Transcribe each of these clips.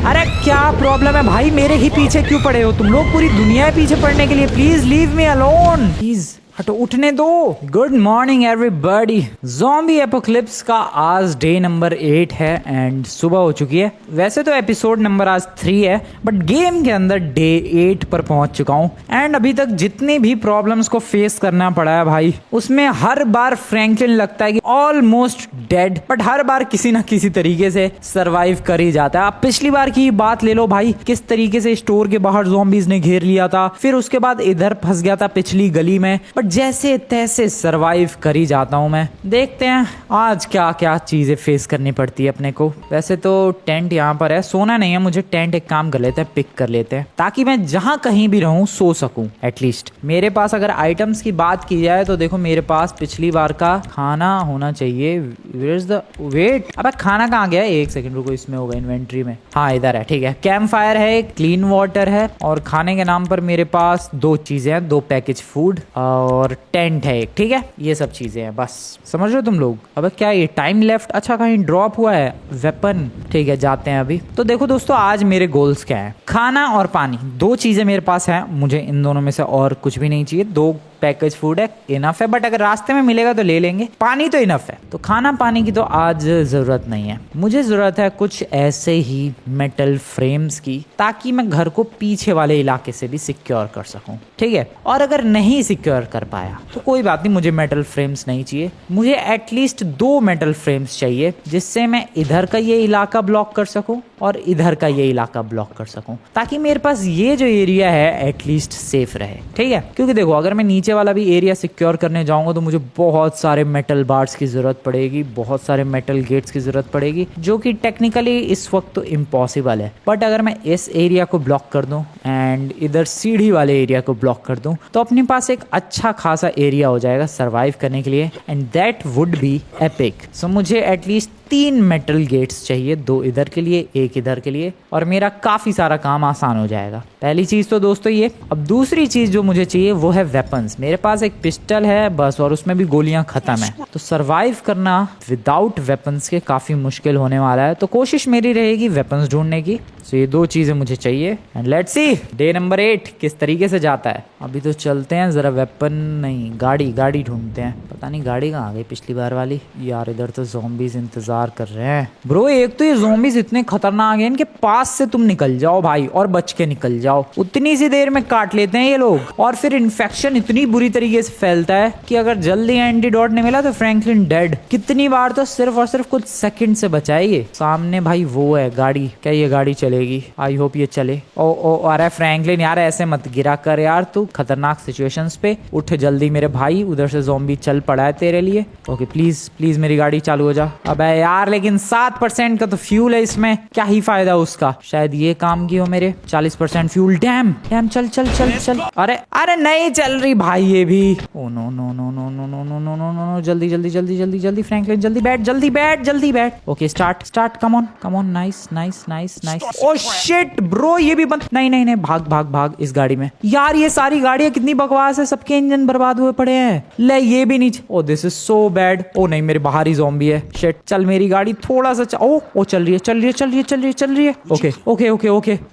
अरे क्या प्रॉब्लम है भाई, मेरे ही पीछे क्यों पड़े हो तुम लोग? पूरी दुनिया है पीछे पड़ने के लिए। Please leave me alone, please हटो, उठने दो। Good morning everybody. Zombie apocalypse का आज डे नंबर 8 है एंड सुबह हो चुकी है। वैसे तो एपिसोड नंबर आज 3 है, बट गेम के अंदर डे 8 पर पहुंच चुका हूं एंड अभी तक जितनी भी प्रॉब्लम्स को फेस करना पड़ा है भाई, उसमें हर बार फ्रैंकलिन लगता है कि ऑलमोस्ट डेड, बट हर बार किसी ना किसी तरीके से सरवाइव कर ही जाता है। आप पिछली बार की बात ले लो भाई, किस तरीके से स्टोर के बाहर ज़ॉम्बीज ने घेर लिया था, फिर उसके बाद इधर फंस गया था पिछली गली में, बट जैसे तैसे सरवाइव कर ही जाता हूं मैं। देखते हैं आज क्या क्या चीजें फेस करनी पड़ती है अपने को। वैसे तो टेंट यहाँ पर है, सोना नहीं है मुझे। टेंट एक काम कर लेते हैं, पिक कर लेते हैं, ताकि मैं जहां कहीं भी रहूं सो सकूं एटलीस्ट। मेरे पास अगर आइटम्स की बात की जाए तो देखो, मेरे पास पिछली बार का खाना होना चाहिए। वेट, अब खाना कहाँ गया? एक सेकंड रुको, इसमें होगा इन्वेंट्री में। हाँ इधर है, ठीक है। कैंप फायर है, क्लीन वाटर है, और खाने के नाम पर मेरे पास 2 चीजें हैं, 2 पैकेज फूड और टेंट है एक, ठीक है। ये सब चीजें हैं, बस समझ रहे हो तुम लोग। अब क्या ये टाइम लेफ्ट? अच्छा कहीं ड्रॉप हुआ है वेपन, ठीक है जाते हैं अभी। तो देखो दोस्तों, आज मेरे गोल्स क्या है? खाना और पानी, 2 चीजें मेरे पास है। मुझे इन दोनों में से और कुछ भी नहीं चाहिए। 2 पैकेज फूड है, इनफ है, बट अगर रास्ते में मिलेगा तो ले लेंगे। पानी तो इनफ है, तो खाना पानी की तो आज जरूरत नहीं है। मुझे जरूरत है कुछ ऐसे ही मेटल फ्रेम्स की, ताकि मैं घर को पीछे वाले इलाके से भी सिक्योर कर सकूं, ठीक है। और अगर नहीं सिक्योर कर पाया तो कोई बात नहीं, मुझे मेटल फ्रेम्स नहीं चाहिए। मुझे एटलीस्ट 2 मेटल फ्रेम्स चाहिए, जिससे मैं इधर का ये इलाका ब्लॉक कर सकूं और इधर का ये इलाका ब्लॉक कर सकूं, ताकि मेरे पास ये जो एरिया है एटलीस्ट सेफ रहे, ठीक है। क्योंकि देखो, अगर मैं नीचे वाला भी एरिया सिक्योर करने जाऊंगा तो मुझे बहुत सारे मेटल बार्स की जरूरत पड़ेगी, बहुत सारे मेटल गेट्स की जरूरत पड़ेगी, जो कि टेक्निकली इस वक्त तो इम्पॉसिबल है। बट अगर मैं इस एरिया को ब्लॉक कर दूं एंड इधर सीढ़ी वाले एरिया को ब्लॉक कर दूं, तो अपने पास एक अच्छा खासा एरिया हो जाएगा सरवाइव करने के लिए, and that would be epic. So मुझे एटलीस्ट 3 मेटल गेट्स चाहिए, 2 इधर के लिए, 1 इधर के लिए, और मेरा काफी सारा काम आसान हो जाएगा। पहली चीज तो दोस्तों ये। अब दूसरी चीज जो मुझे चाहिए वो है वेपन्स। मेरे पास एक पिस्टल है बस, और उसमें भी गोलियां खत्म है, तो सरवाइव करना विदाउट वेपन्स के काफी मुश्किल होने वाला है। तो कोशिश मेरी रहेगी वेपन्स ढूंढने की। तो ये 2 चीजें मुझे चाहिए, and let's see day number 8 किस तरीके से जाता है। अभी तो चलते हैं जरा, वेपन नहीं, गाड़ी ढूंढते हैं। पता नहीं गाड़ी कहाँ गई पिछली बार वाली यार। इधर तो ज़ॉम्बीज इंतजार कर रहे हैं ब्रो। एक तो ये ज़ॉम्बीज इतने खतरनाक हैं, इनके पास से तुम निकल जाओ भाई, और बच के निकल जाओ। उतनी सी देर में काट लेते हैं ये लोग, और फिर इन्फेक्शन इतनी बुरी तरीके से फैलता है कि अगर जल्दी एंटीडोट नहीं मिला तो फ्रैंकलिन डेड। कितनी बार तो सिर्फ और सिर्फ कुछ सेकंड से बचाइए। सामने भाई वो है गाड़ी, क्या ये गाड़ी चलेगी? आई होप ये चले। ओ अरे फ्रैंकलिन यार, ऐसे मत गिरा कर यार, तू खतरनाक सिचुएशंस पे उठ जल्दी मेरे भाई। उधर से ज़ॉम्बी चल पड़ा है तेरे लिए। ओके प्लीज प्लीज मेरी गाड़ी चालू हो जा। अबे यार, लेकिन 7% का तो फ्यूल है इसमें, क्या ही फायदा उसका। शायद ये काम की हो मेरे। 40% फ्यूल। डैम चल चल चल चल। अरे नहीं चल रही भाई ये भी। Oh no no no no no no no no no no, जल्दी जल्दी जल्दी जल्दी जल्दी फ्रैंकलिन, जल्दी बैठ जल्दी बैठ जल्दी बैठ। Okay start, come on, nice nice nice nice. Oh shit bro, ये भी बंद। नहीं भाग इस गाड़ी में। यार ये सारी गाड़ियां कितनी बकवास है, सबके इंजन बर्बाद हुए पड़े हैं। ले ये भी नहीं। ओ दिस इज सो बैड। ओ नहीं, मेरे बाहर ही ज़ॉम्बी है। शिट, चल मेरी गाड़ी थोड़ा सा ओ चल रही है।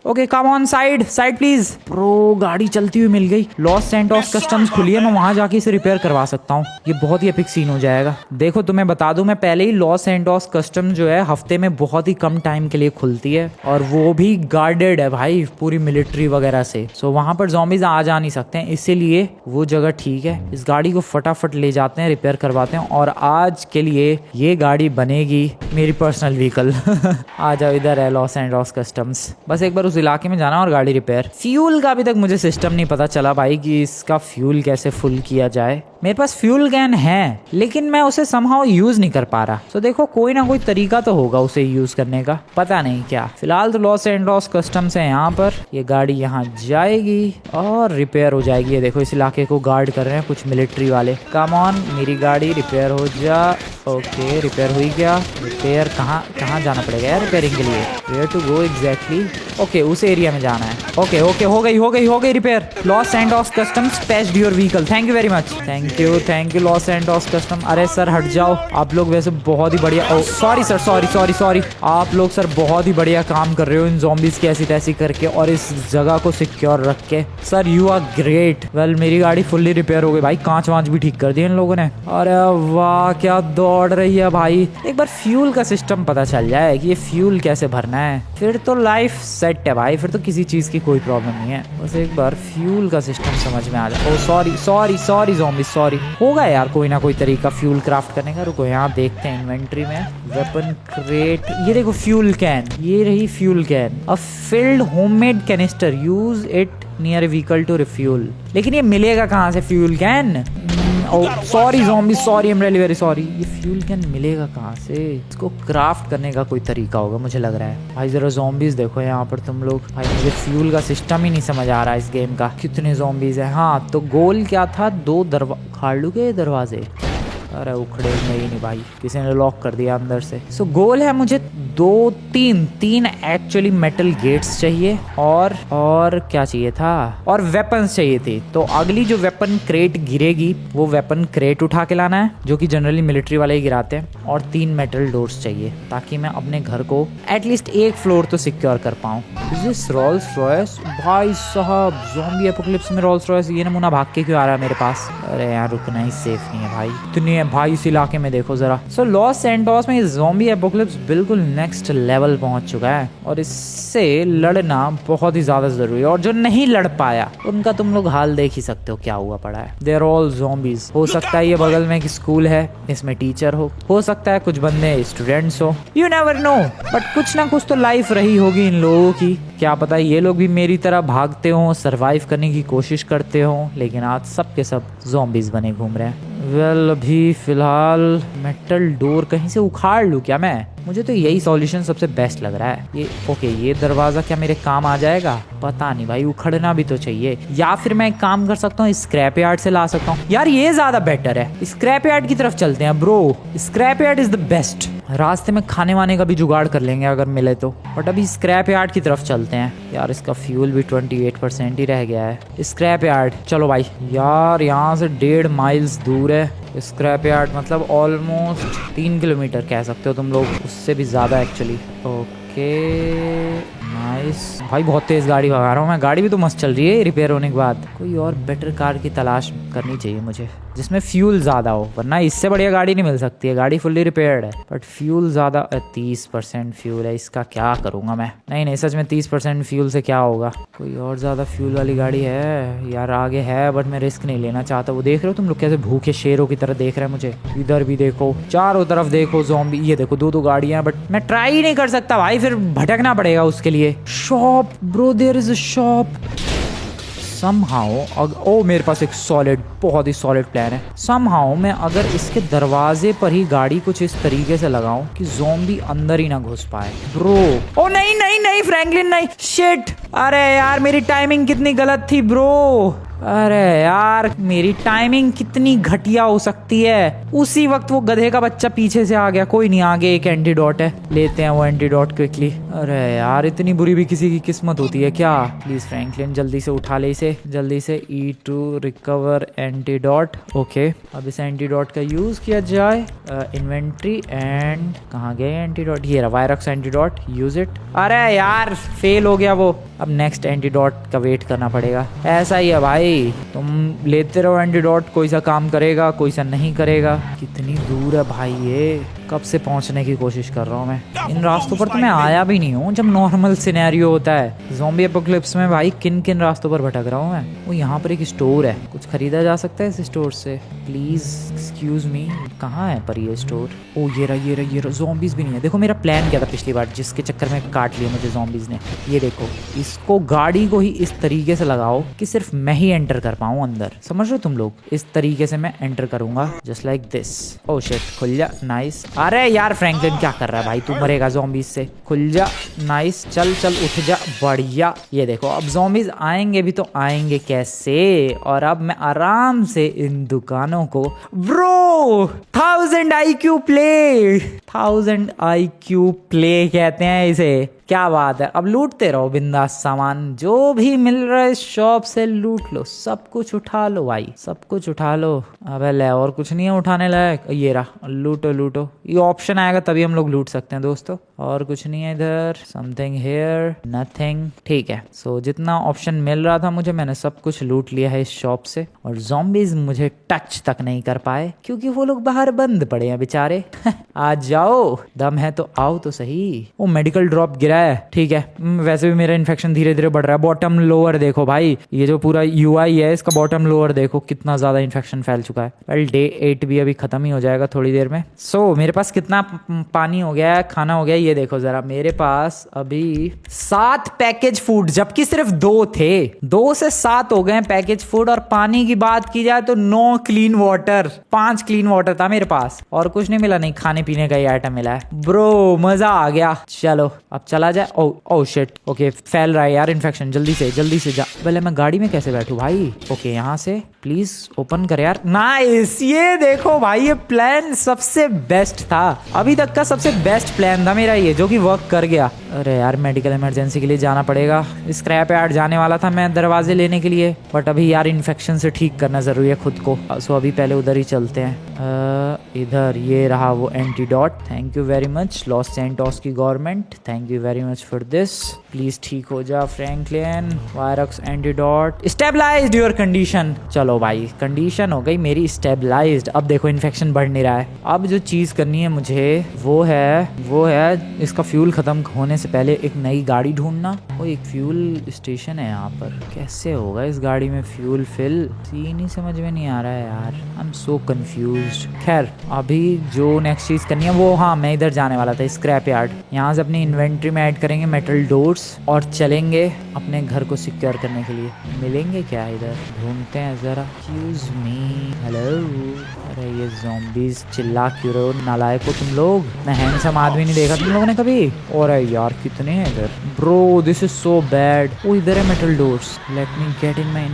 Okay come on, side please. Bro गाड़ी चलती हुई मिल गई। लॉस सैंटोस कस्टम्स खुली है, मैं वहां जाके इसे रिपेयर करवा सकता हूँ। ये बहुत ही एपिक सीन हो जाएगा। देखो तुम्हें बता दूं, मैं पहले ही लॉस सैंटोस कस्टम जो है हफ्ते में बहुत ही कम टाइम के लिए खुलती है, और वो भी गार्डेड है भाई पूरी मिलिट्री वगैरह से। सो वहां पर ज़ॉम्बीज आ जा नहीं सकते हैं, इसीलिए वो जगह ठीक है। इस गाड़ी को फटाफट ले जाते हैं, रिपेयर करवाते हैं, और आज के लिए ये गाड़ी बनेगी मेरी पर्सनल व्हीकल। आ जाओ, इधर है लॉस एंजल्स कस्टम्स। बस एक बार उस इलाके में जाना और गाड़ी रिपेयर। फ्यूल का अभी तक मुझे सिस्टम नहीं पता चला भाई कि इसका फ्यूल कैसे फुल किया जाए। मेरे पास फ्यूल कैन है, लेकिन मैं उसे समहाउ यूज नहीं कर पा रहा। तो देखो कोई ना कोई तरीका तो होगा उसे यूज करने का, पता नहीं क्या। फिलहाल तो लॉस एंजल्स कस्टम्स है यहाँ पर। ये गाड़ी यहाँ जाएगी और रिपेयर हो जाएगी। ये देखो इस इलाके को गार्ड कर रहे हैं कुछ मिलिट्री वाले। कम ऑन, मेरी गाड़ी रिपेयर हो जा। ओके रिपेयर हुई क्या? रिपेयर कहाँ जाना पड़ेगा यार रिपेयरिंग के लिए? Where to go exactly? Okay उस एरिया में जाना है। ओके ओके हो गई repair. Los Santos Customs patched your vehicle, thank you very much. Thank you Los Santos custom. अरे सर हट जाओ, आप लोग वैसे बहुत ही बढ़िया, ओ सॉरी सर, सॉरी आप लोग सर बहुत ही बढ़िया काम कर रहे हो इन ज़ॉम्बीज की ऐसी तैसी करके और इस जगह को सिक्योर रख के। Sir you are great. Well मेरी गाड़ी फुल्ली रिपेयर हो गई भाई, कांच वांच भी ठीक कर दिए इन लोगों ने। अरे वाह क्या दौड़ रही है भाई। एक बार फ्यूल का सिस्टम पता चल जाए कि ये फ्यूल कैसे भरना है, फिर तो लाइफ सेट है भाई, फिर तो किसी चीज की कोई प्रॉब्लम नहीं है। बस एक बार फ्यूल का सिस्टम समझ में आ जाए। ओ सॉरी ज़ॉम्बी, सॉरी। होगा यार कोई ना कोई तरीका फ्यूल क्राफ्ट करने का। रुको यहाँ देखते हैं इन्वेंट्री में, वेपन क्रेट, ये देखो फ्यूल कैन, ये रही fuel can. A filled homemade canister, use it near a vehicle to refuel. लेकिन ये मिलेगा कहाँ से fuel can? Sorry zombie, sorry, I am really very sorry. ये फ्यूल कैन मिलेगा कहाँ से? इसको क्राफ्ट करने का कोई तरीका होगा मुझे लग रहा है। भाई जरा ज़ॉम्बीज देखो यहाँ पर तुम लोग। भाई मुझे फ्यूल का सिस्टम ही नहीं समझ आ रहा है इस गेम का, कितने ज़ॉम्बीज हैं। हाँ तो गोल क्या था, 2 उखाड़ लूँ के दरवाजे? अरे उखड़ेंगे ही नहीं भाई, किसी ने लॉक कर दिया अंदर से। सो गोल है मुझे 3 एक्चुअली मेटल गेट्स चाहिए और क्या चाहिए था, और वेपन्स चाहिए थे। तो अगली जो वेपन क्रेट गिरेगी वो वेपन क्रेट उठा के लाना है, जो कि जनरली मिलिट्री वाले ही गिराते हैं। और 3 मेटल डोर्स चाहिए ताकि मैं अपने घर को एटलीस्ट 1 फ्लोर तो सिक्योर कर पाऊँ। रोल्स रॉयस भाई साहब, ज़ॉम्बी एपोकलिप्स में रोल्स रॉयस, ये नमूना भाग के क्यों आ रहा है मेरे पास? अरे यार रुकना ही सेफ नहीं है भाई, इतनी है भाई इस इलाके में देखो जरा। सो लॉस सैंटोस में ज़ॉम्बी एपोकलिप्स बिल्कुल नेक्स्ट लेवल पहुंच चुका है और इससे लड़ना बहुत ही ज्यादा जरूरी है। और जो नहीं लड़ पाया उनका तुम लोग हाल देख ही सकते हो क्या हुआ पड़ा है। They are all zombies. हो सकता है ये बगल में एक स्कूल है, इसमें टीचर हो सकता है कुछ बंदे स्टूडेंट्स हो, यू नेवर नो। बट कुछ ना कुछ तो लाइफ रही होगी इन लोगों की, क्या पता ये लोग भी मेरी तरह भागते हो, सरवाइव करने की कोशिश करते हो, लेकिन आज सब के सब ज़ॉम्बीज बने घूम रहे हैं। वेल अभी फिलहाल मेटल डोर कहीं से उखाड़ लूँ क्या मैं? मुझे तो यही सॉल्यूशन सबसे बेस्ट लग रहा है। ये ओके, ये दरवाजा क्या मेरे काम आ जाएगा? पता नहीं भाई, उखड़ना भी तो चाहिए। या फिर मैं एक काम कर सकता हूँ, स्क्रैप यार्ड से ला सकता हूँ। यार ये ज्यादा बेटर है, स्क्रैप यार्ड की तरफ चलते हैं bro. Scrap yard is the best. रास्ते में खाने वाने का भी जुगाड़ कर लेंगे अगर मिले तो, बट अभी स्क्रैप यार्ड की तरफ चलते हैं। यार इसका फ्यूल भी 28% ही रह गया है। स्क्रैप यार्ड चलो भाई। यार यहाँ से 1.5 माइल्स दूर है स्क्रैप यार्ड, मतलब ऑलमोस्ट 3 किलोमीटर कह सकते हो तुम लोग, उससे भी ज़्यादा एक्चुअली। ओके नाइस भाई, बहुत तेज़ गाड़ी भगा रहा हूँ मैं। गाड़ी भी तो मस्त चल रही है रिपेयर होने के बाद। कोई और बेटर कार की तलाश करनी चाहिए मुझे जिसमें फ्यूल ज़्यादा हो, वरना इससे बढ़िया गाड़ी नहीं मिल सकती है। गाड़ी फुल्ली रिपेयर्ड है बट फ्यूल ज़्यादा, 30% फ्यूल है, इसका क्या करूँगा मैं? नहीं सच में 30% फ्यूल से क्या होगा? कोई और ज़्यादा फ्यूल वाली गाड़ी है यार आगे है, बट मैं रिस्क नहीं लेना चाहता। वो देख रहे हो तुम लोग कैसे भूखे शेरों की तरह देख रहे हैं मुझे? इधर भी देखो, चारों तरफ देखो ज़ॉम्बी। ये देखो 2 गाड़ियाँ, बट मैं ट्राई ही नहीं कर सकता भाई, फिर भटकना पड़ेगा उसके लिए। Shop bro, there is a shop somehow. ओ मेरे पास एक बहुत ही सॉलिड प्लान है। समहाउ मैं अगर इसके दरवाजे पर ही गाड़ी कुछ इस तरीके से लगाऊं कि ज़ॉम्बी अंदर ही ना घुस पाए ब्रो। ओ नहीं फ्रैंकलिन नहीं, शिट। अरे यार मेरी टाइमिंग कितनी गलत थी ब्रो। अरे यार मेरी टाइमिंग कितनी घटिया हो सकती है। उसी वक्त वो गधे का बच्चा पीछे से आ गया। कोई नहीं, आगे एक एंटीडोट है, लेते हैं वो एंटीडोट क्विकली। अरे यार इतनी बुरी भी किसी की किस्मत होती है क्या? प्लीज फ्रैंकलिन जल्दी से उठा ले इसे, जल्दी से। E2 recover antidote. ओके अब इस एंटीडोट का यूज किया जाए। इन्वेंट्री एंड कहाँ गए एंटीडोट? ये रहा वायरक्स एंटीडोट, यूज इट। अरे यार फेल हो गया वो। अब नेक्स्ट एंटीडोट का वेट करना पड़ेगा। ऐसा ही है भाई, तुम लेते रहो एंटीडोट, कोई सा काम करेगा कोई सा नहीं करेगा। कितनी दूर है भाई ये, कब से पहुंचने की कोशिश कर रहा हूँ मैं। इन रास्तों पर तो मैं आया भी नहीं हूँ जब नॉर्मल सिनेरियो होता है। ज़ॉम्बी एपोकलिप्स में भाई किन किन रास्तों पर भटक रहा हूँ मैं। वो यहाँ पर एक स्टोर है, कुछ खरीदा जा सकता है इस स्टोर से? प्लीज एक्सक्यूज मी, कहाँ है पर ये स्टोर? ओ ये रहा। ज़ॉम्बीज भी नहीं है। देखो मेरा प्लान क्या था पिछली बार, जिसके चक्कर में काट लिया मुझे ज़ॉम्बीज ने। ये देखो, इसको गाड़ी को ही इस तरीके से लगाओ कि सिर्फ मैं ही एंटर कर पाऊँ अंदर। समझ रहे हो तुम लोग? इस तरीके से मैं एंटर करूंगा just like this. Oh shit, खुल जा। नाइस। अरे यार फ्रैंकलिन क्या कर रहा है भाई, तू मरेगा ज़ॉम्बीज से। खुल जा। नाइस, चल उठ जा। बढ़िया। ये देखो अब ज़ॉम्बीज आएंगे भी तो आएंगे कैसे? और अब मैं आराम से इन दुकानों को ब्रो 1000 IQ प्ले कहते हैं इसे। क्या बात है, अब लूटते रहो बिंदास, सामान जो भी मिल रहा है शॉप से लूट लो, सब कुछ उठा लो भाई, सब कुछ उठा लो। अबे ले, और कुछ नहीं है उठाने लायक, ये रहा, लूटो लूटो, ये ऑप्शन आएगा तभी हम लोग लूट सकते हैं दोस्तों, और कुछ नहीं है इधर। समथिंग हेयर, नथिंग, ठीक है। सो जितना ऑप्शन मिल रहा था मुझे, मैंने सब कुछ लूट लिया है इस शॉप से, और ज़ॉम्बीज मुझे टच तक नहीं कर पाए क्योंकि वो लोग बाहर बंद पड़े हैं बेचारे। आ जाओ, दम है तो आओ तो सही। वो मेडिकल ड्रॉप गिरा है, ठीक है। वैसे भी मेरा इन्फेक्शन धीरे धीरे बढ़ रहा है। बॉटम लोअर देखो भाई, ये जो पूरा यूआई है इसका बॉटम लोअर देखो कितना ज्यादा इन्फेक्शन फैल चुका है। वेल डे 8 भी अभी खत्म ही हो जाएगा थोड़ी देर में। सो मेरे पास कितना पानी हो गया है, खाना हो गया, ये देखो जरा, मेरे पास अभी 7 पैकेज फूड, जबकि सिर्फ 2 थे, 2 से 7 हो गए पैकेज फूड। और पानी की बात की जाए तो 9 क्लीन वाटर, 5 क्लीन वाटर था मेरे पास, और कुछ नहीं मिला, नहीं खाने पीने का ही आइटम मिला है। ब्रो मजा आ गया, चलो अब चला जाए। ओ शिट, ओके फैल रहा है यार इन्फेक्शन, जल्दी से जा। पहले मैं गाड़ी में कैसे बैठूं भाई? ओके यहाँ से प्लीज ओपन कर यार। नाइस, ये देखो भाई, ये प्लान सबसे बेस्ट था, अभी तक का सबसे बेस्ट प्लान था मेरा ये, जो कि वर्क कर गया। अरे यार मेडिकल इमरजेंसी के लिए जाना पड़ेगा, स्क्रैप यार्ड जाने वाला था मैं दरवाजे लेने के लिए, बट अभी यार इन्फेक्शन से ठीक करना जरूरी है खुद को। सो अभी पहले उधर ही चलते हैं। इधर ये रहा वो antidote, thank you very much Los Santos की government, thank you very much for this. Please ठीक हो जा Franklin. Virex antidote, stabilised your condition. चलो भाई, कंडीशन हो गई मेरी स्टेबलाइज्ड। अब देखो इन्फेक्शन बढ़ नहीं रहा है। अब जो चीज करनी है मुझे वो है इसका फ्यूल खत्म होने से पहले एक नई गाड़ी ढूंढना। वो एक फ्यूल स्टेशन है यहाँ पर, कैसे होगा इस गाड़ी में फ्यूल फिल, सीन ही समझ में नहीं आ रहा है यार, आई एम सो कंफ्यूज्ड। खैर अभी जो नेक्स्ट चीज करनी है वो, हाँ मैं इधर जाने वाला था स्क्रैप यार्ड, यहाँ से अपनी इन्वेंट्री में ऐड करेंगे मेटल डोर्स और चलेंगे अपने घर को सिक्योर करने के लिए। मिलेंगे क्या इधर, ढूंढते हैं जरा। Excuse me, hello. अरे ये ज़ॉम्बीज चिल्ला क्यों रहे हो नालायको तुम लोग, मैं हैंडसम आदमी नहीं देखा तुम लोगों ने कभी। और यार कितने हैं इधर, bro this is so bad. ओ इधर है metal doors, let me get in my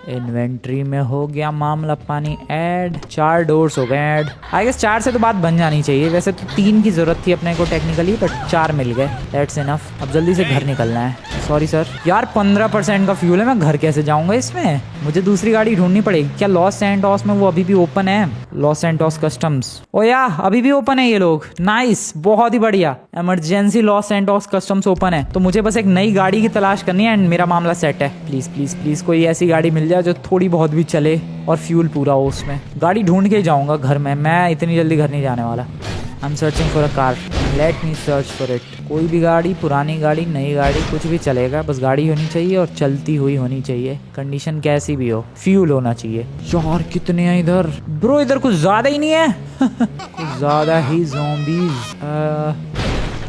inventory में हो गया मामला पानी ऐड, 4 डोर्स हो गए ऐड। आई गेस 4 से तो बात बन जानी चाहिए, वैसे तो 3 की जरूरत थी अपने को टेक्निकली, बट 4 मिल गए, दैट्स इनफ। अब जल्दी से घर निकलना है। सॉरी सर यार, 15% का फ्यूल है, मैं घर कैसे जाऊंगा इसमें, मुझे दूसरी गाड़ी ढूंढनी पड़ेगी। क्या लॉस सैंटोस में वो अभी भी ओपन है, लॉस सैंटोस कस्टम्स? ओ या अभी भी ओपन है ये लोग, नाइस, बहुत ही बढ़िया। Emergency loss Santos customs open है, तो मुझे बस एक नई गाड़ी की तलाश करनी है एंड मेरा मामला सेट है। प्लीज प्लीज प्लीज कोई ऐसी गाड़ी मिल जाए जो थोड़ी बहुत भी चले और फ्यूल पूरा हो उसमें। गाड़ी ढूंढ के जाऊंगा घर में, मैं इतनी जल्दी घर नहीं जाने वाला। I am searching for a car, let me search for it. कोई भी गाड़ी, पुरानी गाड़ी, नई गाड़ी, कुछ भी चलेगा, बस गाड़ी होनी चाहिए और चलती हुई होनी चाहिए, कंडीशन कैसी भी हो, फ्यूल होना चाहिए। यार कितने हैं इधर ब्रो, इधर कुछ ज्यादा ही नहीं है। कुछ ज्यादा ही ज़ॉम्बीज।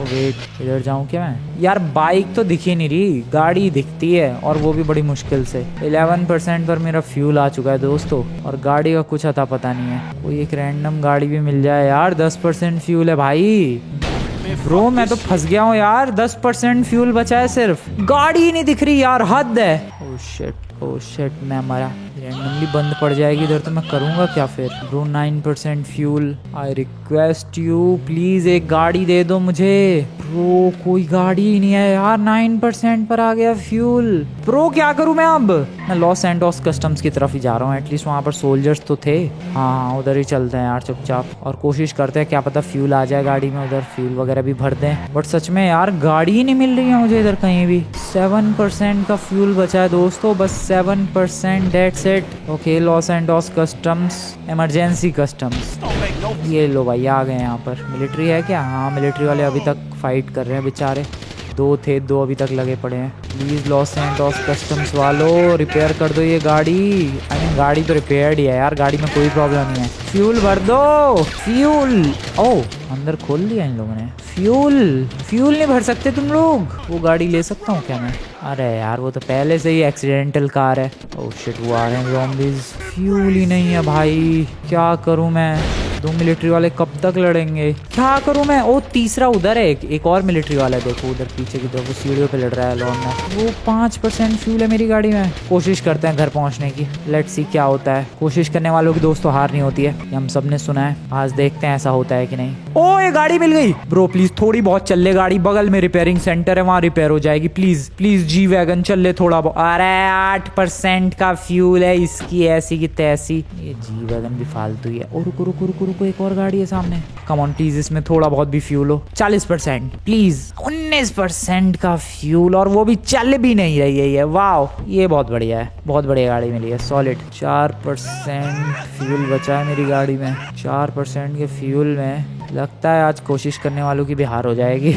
वेट, इधर जाऊं क्या मैं? यार बाइक तो दिखी नहीं रही, गाड़ी दिखती है और वो भी बड़ी मुश्किल से। 11% पर मेरा फ्यूल आ चुका है दोस्तों, और गाड़ी का कुछ अता पता नहीं है। कोई एक रैंडम गाड़ी भी मिल जाए यार, 10% फ्यूल है भाई। ब्रो मैं तो फंस गया हूँ यार, 10% फ्यूल बचा है सिर्फ, गाड़ी ही नहीं दिख रही यार, हद है। ओह शिट मैं मरा, रैंडमली बंद पड़ जाएगी इधर तो मैं करूँगा क्या फिर। Bro 9% fuel, I request you please एक गाड़ी दे दो मुझे। ब्रो कोई गाड़ी ही नहीं है यार, 9% पर आ गया फ्यूल। ब्रो क्या करूँ मैं अब? मैं लॉस सैंटोस कस्टम्स की तरफ ही जा रहा हूँ, एटलीस्ट वहाँ पर सोल्जर्स तो थे। हाँ उधर ही चलते हैं यार चुपचाप, और कोशिश करते हैं क्या पता फ्यूल आ जाए गाड़ी में, उधर फ्यूल वगैरह भी भर दें। बट सच में यार गाड़ी ही नहीं मिल रही है मुझे इधर कहीं भी। 7% का फ्यूल बचा है दोस्तों, बस 7%, that's it. Okay loss Santos customs, emergency customs, ये लो भाई आ गए यहाँ पर। मिलिट्री है क्या? हाँ मिलिट्री वाले अभी तक फाइट कर रहे हैं बेचारे, 2 थे, 2 अभी तक लगे पड़े हैं। प्लीज लॉस सैंटोस कस्टम्स वालों रिपेयर कर दो ये गाड़ी। आई मीन गाड़ी तो रिपेयर्ड ही है यार, गाड़ी में कोई प्रॉब्लम नहीं है। फ्यूल भर दो, फ्यूल। ओह अंदर खोल दिया इन लोगों ने। फ्यूल नहीं भर सकते तुम लोग? वो गाड़ी ले सकता हूँ क्या मैं? अरे यार वो तो पहले से ही एक्सीडेंटल कार है। ओह शिट वो आ रहे हैं ज़ॉम्बीज। फ्यूल ही नहीं है भाई, क्या करूँ मैं? दो मिलिट्री वाले कब तक लड़ेंगे? क्या करूं मैं? ओ तीसरा उधर है, एक और मिलिट्री वाला है, देखो उधर पीछे की तरफ, वो सीढ़ियों पे लड़ रहा है लॉन में। वो 5% फ्यूल है मेरी गाड़ी में। कोशिश करते हैं घर पहुंचने की, लेट्स सी क्या होता है। कोशिश करने वालों की दोस्तों हार नहीं होती है, ये हम सब ने सुना है। आज देखते हैं ऐसा होता है कि नहीं। ओ ये गाड़ी मिल गई ब्रो, प्लीज थोड़ी बहुत चल ले गाड़ी, बगल में रिपेयरिंग सेंटर है, वहां रिपेयर हो जाएगी। प्लीज प्लीज जी वैगन चल ले थोड़ा बहुत। अरे 8% का फ्यूल है इसकी, ऐसी की तैसी। ये जी वैगन भी फालतू ही है। और रुको रुको रुको रुको, एक और गाड़ी है सामने। कम ऑन प्लीज, इसमें थोड़ा बहुत भी फ्यूल हो। 40% प्लीज। 19% का फ्यूल, और वो भी चल भी नहीं रही है। वाओ, ये बहुत बढ़िया है, बहुत बढ़िया गाड़ी मिली है, सॉलिड। 4% फ्यूल बचा है मेरी गाड़ी में। 4% के फ्यूल में लगता है आज कोशिश करने वालों की भी हार हो जाएगी।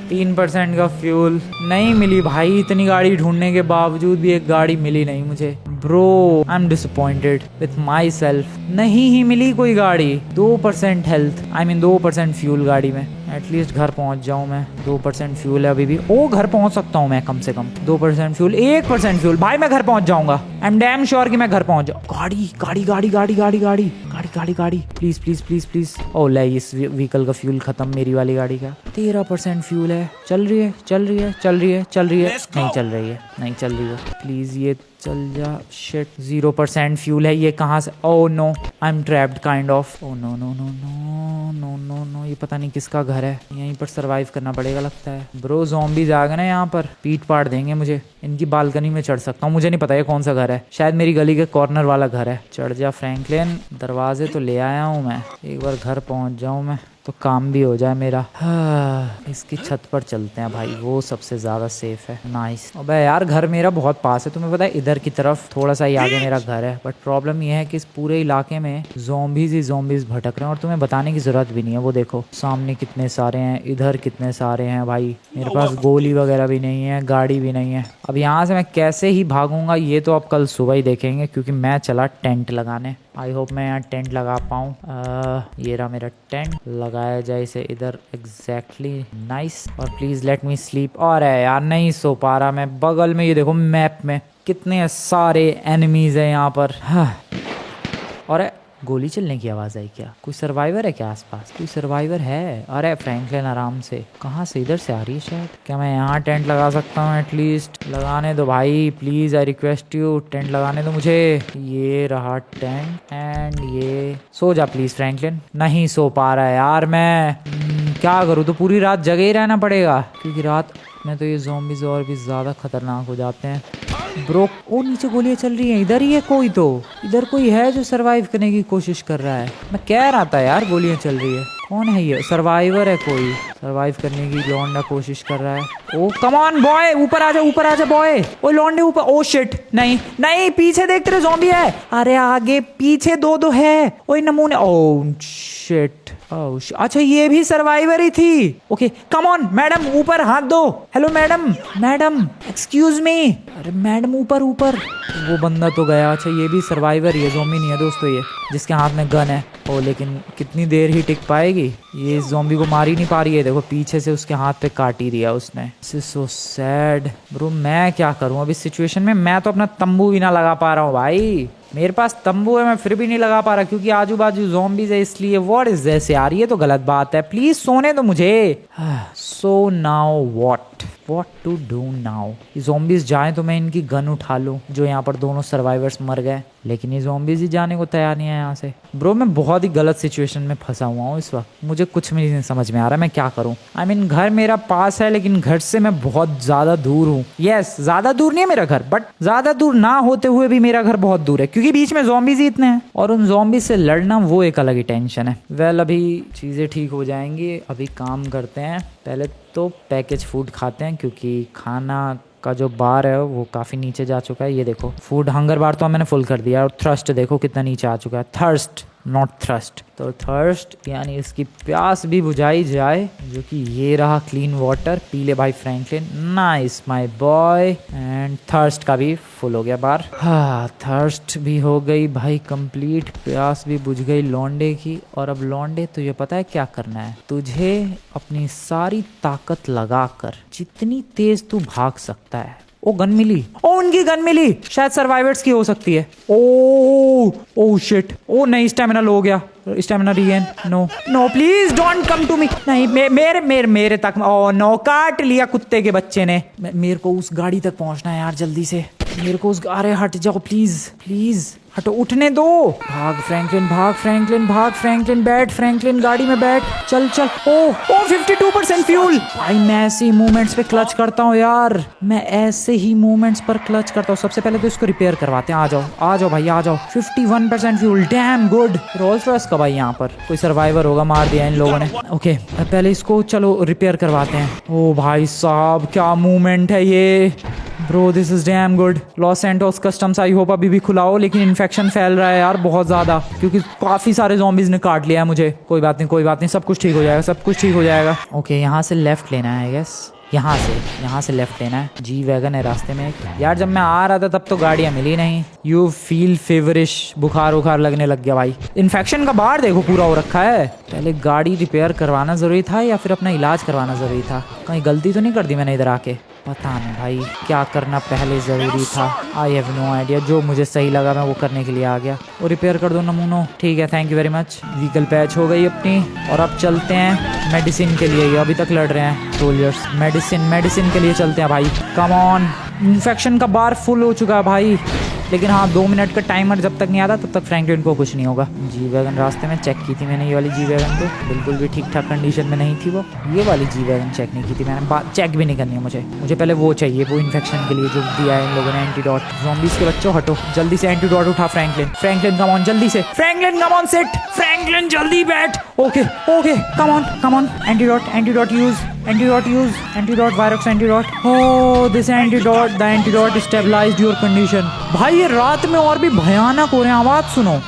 3% का फ्यूल नहीं मिली भाई, इतनी गाड़ी ढूंढने के बावजूद भी एक गाड़ी मिली नहीं मुझे। Bro I am disappointed with my self, नहीं ही मिली कोई गाड़ी। 2% हेल्थ, आई मीन 2% फ्यूल गाड़ी में। एटलीस्ट घर पहुंच जाऊं मैं। 2% फ्यूल है अभी भी। ओ घर पहुंच सकता हूं मैं कम से कम। 2% फ्यूल, 1% फ्यूल, भाई मैं घर पहुंच जाऊंगा। आई एम डैम श्योर कि मैं घर पहुंच जाऊँ। गाड़ी गाड़ी गाड़ी गाड़ी गाड़ी गाड़ी गाड़ी गाड़ी गाड़ी, प्लीज प्लीज प्लीज प्लीज। ओ ले, इस व्हीकल का फ्यूल खत्म, मेरी वाली गाड़ी का। 13% फ्यूल है। चल रही है चल रही है चल रही है चल रही है, नहीं चल रही है, नहीं चल रही है। प्लीज ये चल जा। शिट, 0% फ्यूल है। ये कहाँ से? Oh no, I am trapped kind of. Oh no no no no no no no, ये पता नहीं किसका घर है। यहीं पर सरवाइव करना पड़ेगा लगता है। ब्रो ज़ॉम्बीज़ आ गए ना यहाँ पर, पीट पाड़ देंगे मुझे। इनकी बालकनी में चढ़ सकता हूँ, मुझे नहीं पता ये कौन सा घर है। शायद मेरी गली के कॉर्नर वाला घर है। चढ़ जा फ्रैंकलिन, दरवाजे तो ले आया हूँ मैं। एक बार घर पहुँच जाऊँ मैं तो काम भी हो जाए मेरा। इसकी छत पर चलते हैं भाई, वो सबसे ज्यादा सेफ है। नाइस। अबे यार घर मेरा बहुत पास है, तुम्हें पता है इधर की तरफ थोड़ा सा ही आगे मेरा घर है। बट प्रॉब्लम ये है कि इस पूरे इलाके में ज़ॉम्बीज़ ही ज़ॉम्बीज़ भटक रहे हैं, और तुम्हें बताने की जरूरत भी नहीं है। वो देखो सामने कितने सारे हैं, इधर कितने सारे हैं भाई। मेरे पास गोली वगैरह भी नहीं है, गाड़ी भी नहीं है। अब यहाँ से मैं कैसे ही भागूंगा ये तो अब कल सुबह ही देखेंगे, क्योंकि मैं चला टेंट लगाने। आई होप मैं यहाँ टेंट लगा पाऊँ। ये रहा मेरा टेंट, लगाया जाए इसे इधर एग्जैक्टली। नाइस। और प्लीज लेट मी स्लीप। और यार नहीं सो पा रहा मैं। बगल में ये देखो मैप में कितने सारे एनिमीज है यहाँ पर। और गोली चलने की आवाज़ आई क्या? कोई सर्वाइवर है क्या आसपास? कोई सर्वाइवर है? अरे फ्रैंकलिन आराम से। कहाँ से? इधर से आ रही है शायद। क्या मैं यहाँ टेंट लगा सकता हूँ? एटलीस्ट लगाने दो भाई, please I request you, tent लगाने दो मुझे। ये रहा टेंट, एंड ये सो जा प्लीज़ फ्रैंकलिन। नहीं सो पा रहा है यार मैं। क्या करूँ? तो पूरी रात जगे ही रहना पड़ेगा, क्योंकि रात में तो ये ज़ॉम्बीज़ और भी ज़्यादा खतरनाक हो जाते हैं। ब्रो ओ नीचे गोलियां चल रही हैं। इधर ही है कोई, तो इधर कोई है जो सरवाइव करने की कोशिश कर रहा है। मैं कह रहा था यार गोलियां चल रही है। कौन है ये? सर्वाइवर है कोई, सरवाइव करने की लौंडा कोशिश कर रहा है। ओ कम ऑन बॉय, ऊपर आ जा, ऊपर आ जा बॉय। ओ लौंडे ऊपर। ओ शिट, नहीं नहीं, पीछे देख तेरे ज़ॉम्बी है। अरे आगे पीछे दो है। ओए नमूने। Oh shit. अच्छा ये भी सर्वाइवर ही थी। ओके कम ऑन मैडम, ऊपर हाथ दो। Hello madam, madam excuse me. अरे मैडम ऊपर ऊपर। वो बंदा तो गया। अच्छा ये भी सर्वाइवर ही है, ज़ॉम्बी नहीं है दोस्तों ये, जिसके हाथ में गन है। ओ लेकिन कितनी देर ही टिक पाएगी ये? इस ज़ॉम्बी को मार ही नहीं पा रही है। देखो पीछे से उसके हाथ पे काट ही दिया उसने। This is so sad bro. मैं क्या करूं अब इस सिचुएशन में? मैं तो अपना तंबू भी ना लगा पा रहा हूँ भाई। मेरे पास तंबू है, मैं फिर भी नहीं लगा पा रहा, क्योंकि आजू बाजू ज़ॉम्बीज़ है इसलिए। व्हाट इज दिस यार, ये तो गलत बात है। प्लीज सोने दो मुझे। So now what to do now? ये ज़ॉम्बीज़ जाएं तो मैं इनकी गन उठा लूं, जो यहाँ पर दोनों सर्वाइवर्स मर गए, लेकिन ये ज़ॉम्बीज़ ही जाने को तैयार नहीं है यहाँ से। ब्रो मैं बहुत ही गलत सिचुएशन में फंसा हुआ हूँ इस वक्त। मुझे कुछ भी नहीं समझ में आ रहा मैं क्या करूँ। आई मीन घर मेरा पास है, लेकिन घर से मैं बहुत ज़्यादा दूर हूँ। यस, ज़्यादा दूर नहीं है मेरा घर, बट ज़्यादा दूर ना होते हुए भी मेरा घर बहुत दूर है, क्योंकि बीच में ज़ॉम्बीज़ ही इतने हैं, और उन ज़ॉम्बीज़ से लड़ना वो एक अलग ही टेंशन है। वेल अभी चीज़ें ठीक हो जाएंगी। अभी काम करते हैं, पहले तो पैकेज फूड खाते हैं, क्योंकि खाना का जो बार है वो काफ़ी नीचे जा चुका है। ये देखो फूड हंगर बार तो मैंने फुल कर दिया, और थर्स्ट देखो कितना नीचे आ चुका है। Thirst not thrust. तो थर्स्ट यानी इसकी प्यास भी बुझाई जाए, जो कि ये रहा क्लीन वाटर। पी ले भाई Franklin. Nice my boy. And thirst का भी फुल हो गया बार। हाँ थर्स्ट भी हो गई भाई कंप्लीट, प्यास भी बुझ गई लौंडे की। और अब लौंडे तुझे पता है क्या करना है? तुझे अपनी सारी ताकत लगाकर जितनी तेज तू भाग सकता है ओ गन मिली, ओ उनकी गन मिली, शायद सर्वाइवर्स की हो सकती है। ओ ओ शिट, ओ नहीं स्टैमिना लो हो गया, stamina regain. No no please don't come to me. नहीं मेरे तक। ओ नो, काट लिया कुत्ते के बच्चे ने। मेरे को उस गाड़ी तक पहुंचना है यार जल्दी से, मेरे को उस, अरे हट जाओ प्लीज प्लीज, हटो, उठने दो। भाग फ्रैंकलिन, भाग फ्रैंकलिन, भाग फ्रैंकलिन, बैठ फ्रैंकलिन, गाड़ी में बैठ, चल चल। ओ 52% फ्यूल। भाई मैं ऐसे ही मूवमेंट्स पे क्लच करता हूँ यार, मैं ऐसे ही मूवमेंट्स पर क्लच करता हूँ। सबसे पहले तो इसको रिपेयर करवाते हैं। आ जाओ आ जाओ भाई आ जाओ। 51% fuel, damn good. Rolls Royce का भाई यहाँ पर कोई सर्वाइवर होगा, मार दिया इन लोगों ने। ओके पहले इसको चलो रिपेयर करवाते हैं। ओ भाई साहब क्या मूवमेंट है ये, bro this is damn good. Loss Santos customs I hope अभी भी खुला हो, लेकिन इन्फेक्शन फैल रहा है यार बहुत ज्यादा, क्योंकि काफी सारे ज़ॉम्बीज ने काट लिया है मुझे। कोई बात नहीं कोई बात नहीं, सब कुछ ठीक हो जाएगा, सब कुछ ठीक हो जाएगा। ओके यहाँ से लेफ्ट लेना है आई गेस, यहाँ से लेफ्ट लेना है। जी वैगन है रास्ते में एक। यार जब मैं आ रहा था तब तो गाड़ियाँ मिली नहीं। यू फील फेवरिश, बुखार उखार लगने लग गया भाई। इन्फेक्शन का बार देखो पूरा हो रखा है। पहले गाड़ी रिपेयर करवाना जरूरी था या फिर अपना इलाज करवाना जरूरी था? कहीं गलती तो नहीं कर दी मैंने इधर आके? पता नहीं भाई क्या करना पहले ज़रूरी था। आई हैव नो आइडिया, जो मुझे सही लगा मैं वो करने के लिए आ गया। वो रिपेयर कर दो नमूनो, ठीक है thank you very much. Vehicle patch हो गई अपनी, और अब चलते हैं मेडिसिन के लिए। अभी तक लड़ रहे हैं सोल्जर्स। मेडिसिन के लिए चलते हैं भाई, कम ऑन। इन्फेक्शन का बार फुल हो चुका है भाई, लेकिन हाँ 2 मिनट का टाइमर जब तक नहीं आता तब तक फ्रैंकलिन को कुछ नहीं होगा। जी वैगन रास्ते में चेक की थी मैंने, ये वाली जी वैगन तो बिल्कुल भी ठीक ठाक कंडीशन में नहीं थी वो। ये वाली जी वैगन चेक नहीं की थी मैंने, चेक भी नहीं करनी है मुझे पहले वो चाहिए, वो इन्फेक्शन के लिए जो दिया है इन लोगों ने एंटीडोट। ज़ॉम्बीज़ के बच्चों हटो जल्दी से, एंटीडोट उठा फ्रैंकलिन कम ऑन जल्दी से, Franklin come on sit, Franklin जल्दी बैठ। Okay come on antidote use virus antidote. Oh, this antidote, the antidote stabilized your condition। भाई ये रात में और भी भयानक हो रहे हैं, आवाज सुनो।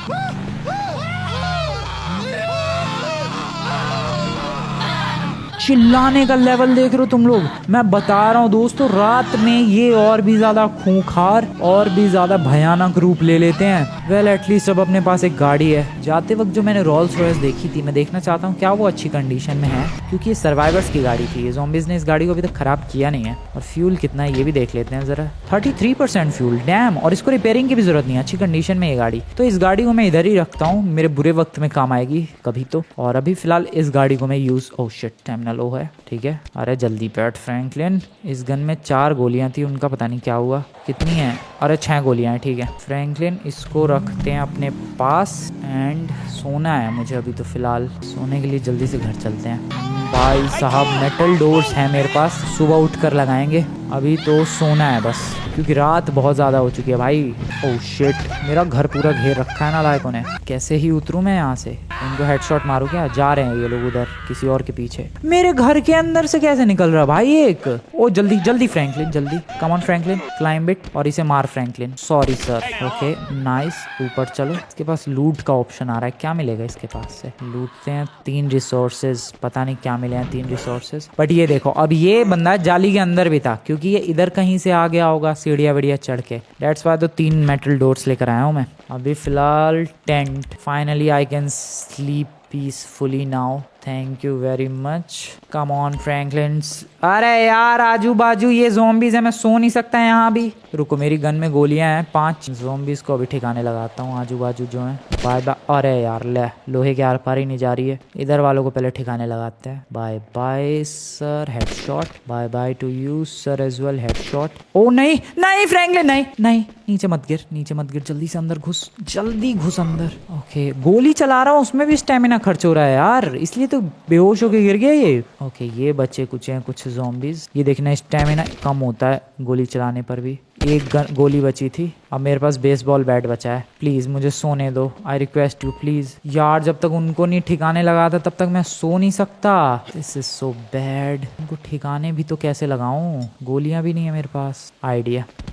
चिल्लाने का लेवल देख रहे हो तुम लोग, मैं बता रहा हूँ दोस्तों, रात में ये और भी ज्यादा खूंखार और भी ज्यादा भयानक रूप ले लेते हैं। वेल एटलीस्ट अब अपने पास एक गाड़ी है। जाते वक्त जो मैंने रोल्स रॉयस देखी थी, मैं देखना चाहता हूँ क्या वो अच्छी कंडीशन में है, क्योंकि ये सर्वाइवर्स की गाड़ी थी। ये ज़ॉम्बीज़ ने इस गाड़ी को अभी तक खराब किया नहीं है। और फ्यूल कितना है ये भी देख लेते हैं जरा, 33% फ्यूल, डैम। और इसको रिपेयरिंग की भी जरूरत नहीं है, अच्छी कंडीशन में ये गाड़ी। तो इस गाड़ी को मैं इधर ही रखता हूँ, मेरे बुरे वक्त में काम आएगी कभी तो। और अभी फिलहाल इस गाड़ी को मैं यूज, ओह शिट स्टैमिना लो है, ठीक है। अरे जल्दी बैठ फ्रैंकलिन। इस गन में 4 गोलियां थी, उनका पता नहीं क्या हुआ। कितनी है? अरे 6 गोलियां हैं, ठीक है फ्रैंकलिन इसको रखते हैं अपने पास। एंड सोना है मुझे अभी तो फिलहाल, सोने के लिए जल्दी से घर चलते हैं। भाई साहब मेटल डोर्स हैं मेरे पास, सुबह उठ कर लगाएंगे। अभी तो सोना है बस, क्योंकि रात बहुत ज़्यादा हो चुकी है भाई। ओह शिट, मेरा घर पूरा घेर रखा है ना लायकों ने। कैसे ही उतरूँ मैं यहाँ से? इनको हेडशॉट मारूँ क्या? जा रहे हैं ये लोग उधर किसी और के पीछे। मेरे घर के अंदर से कैसे निकल रहा भाई एक? ओ जल्दी फ्रैंकलिन जल्दी, come on Franklin, climb it और इसे मार Franklin. Sorry sir. Okay nice, ऊपर चलो। इसके पास लूट का ऑप्शन आ रहा है, क्या मिलेगा इसके पास से? लूटते हैं 3 रिसोर्सेज, पता नहीं क्या मिले हैं 3 रिसोर्सेज। बट ये देखो अब ये बंदा जाली के अंदर भी था, क्योंकि ये इधर कहीं से आ गया होगा सीढ़िया बढ़िया चढ़ के। डेट्स वाई तो 3 मेटल डोर्स लेकर आया हूँ मैं। अभी फिलहाल tent, finally I can sleep peacefully now, thank you very much. Come on फ्रैंकलिन्स। अरे यार आजू बाजू ये ज़ॉम्बीज़ है, मैं सो नहीं सकता यहाँ भी। रुको मेरी गन में गोलियां हैं 5, ज़ॉम्बीज़ को अभी ठिकाने लगाता हूँ आजू बाजू जो हैं। Bye bye. अरे यार ले, लोहे के आर पार ही नहीं जा रही है। इधर वालों को पहले ठिकाने लगाते हैं। Bye bye sir, headshot. Bye bye to you sir as well, headshot. ओ नहीं फ्रैंकलिन, नहीं नीचे मत गिर, जल्दी से अंदर घुस, जल्दी घुस अंदर। ओके गोली चला रहा हूँ, उसमें भी स्टेमिना खर्च हो रहा है यार, इसलिए तो बेहोश होके गिर गया ये। ओके ये बच्चे कुछ हैं कुछ ज़ॉम्बीज़। ये देखना स्टेमिना कम होता है गोली चलाने पर भी। एक गोली बची थी, अब मेरे पास बेसबॉल बैट बचा है। प्लीज़ मुझे सोने दो, आई रिक्वेस्ट यू प्लीज़। यार जब तक उनको नहीं ठिकाने लगा था तब तक मैं सो नहीं सकता। This is so bad. उनको ठिकाने भी तो कैसे लगाऊं, गोलियां भी नहीं है मेरे पास।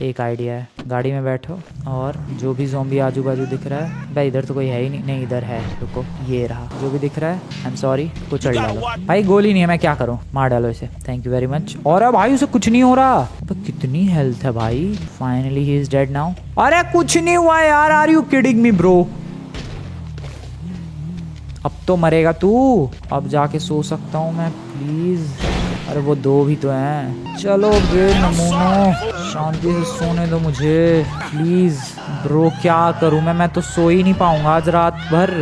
एक आइडिया है, गाड़ी में बैठो और जो भी ज़ॉम्बी आजू बाजू दिख रहा है, भाई इधर तो कोई है ही नहीं इधर है, रुको ये रहा जो भी दिख रहा है। आई एम सॉरी, कुचल डालो भाई, गोली नहीं है मैं क्या करूँ, मार डालो इसे, थैंक यू वेरी मच। और भाई उसे कुछ नहीं हो रहा, कितनी हेल्थ है भाई। Finally he is dead now. अरे कुछ नहीं हुआ यार, are you kidding me bro? अब तो मरेगा तू, अब जाके सो सकता हूँ मैं प्लीज। अरे वो 2 भी तो हैं। चलो बे नमूनो, शांति से सोने दो मुझे प्लीज। ब्रो क्या करूं मैं तो सो ही नहीं पाऊंगा आज रात भर।